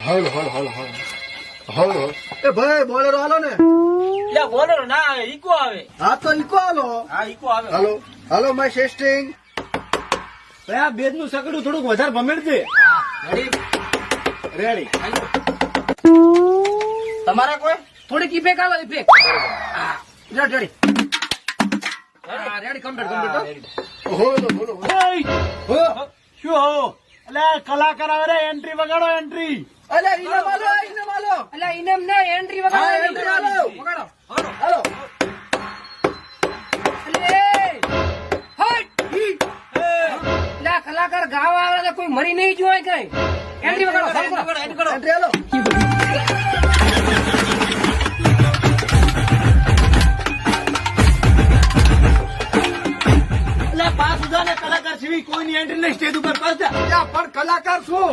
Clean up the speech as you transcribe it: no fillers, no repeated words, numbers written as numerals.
હાલો હાલો હાલો હાલો હાલો એ ભાઈ બોલેરો હાલો ને એટલે બોલેરો ના આવે ઈકો આવે. હા તો ઈકો હાલો હા ઈકો આવે. હાલો હાલો માય ટેસ્ટિંગ ભાઈ આ બેજ નું સકડું થોડુંક વધારે ભમેડ દે. રેડી. તમારા કોઈ થોડીક ઇફેક્ટ આલો ઇફેક્ટ. Ready ready complete. બોલો બોલો શું હો એટલે કલાકાર આવે રે એન્ટ્રી વગાડો એન્ટ્રી. અલે ઇનામ હાલો ઇનામ હાલો એટલે ઇનામ ને એન્ટ્રી હા વગાડો. એન્ટ્રી હાલો વગાડો. હાલો એટલે એટલે કલાકાર ગાવા આવે કોઈ મરી નહીં જોવાય કઈ. એન્ટ્રી વગાડો. ચાલુ કરો. એન્ટ્રી હાલો એટલે 5,000 કલાકાર સિવાય કોઈની એન્ટ્રી નહીં સ્ટેજ ઉપર પાછા. પણ કલાકાર શું